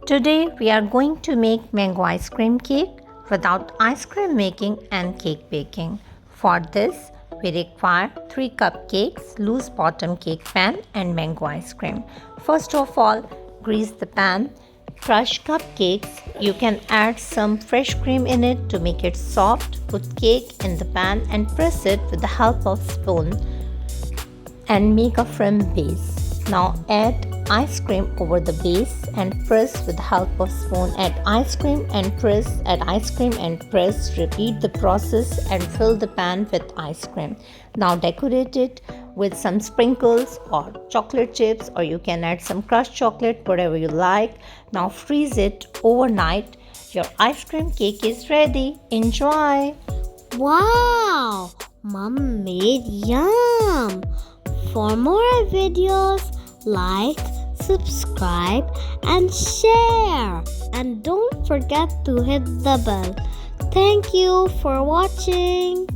Today we are going to make mango ice cream cake without ice cream making and cake baking. For this we require 3 cupcakes, loose bottom cake pan and mango ice cream. First of all, grease the pan, crush cupcakes. You can add some fresh cream in it to make it soft. Put cake in the pan and press it with the help of spoon and make a firm base. Now add ice cream over the base and press with the help of spoon. Add ice cream and press, add ice cream and press. Repeat the process and fill the pan with ice cream. Now decorate it with some sprinkles or chocolate chips, or you can add some crushed chocolate, whatever you like. Now freeze it overnight. Your ice cream cake is ready. Enjoy! Wow! Mom made yum! For more videos, like, subscribe, and share. And don't forget to hit the bell. Thank you for watching.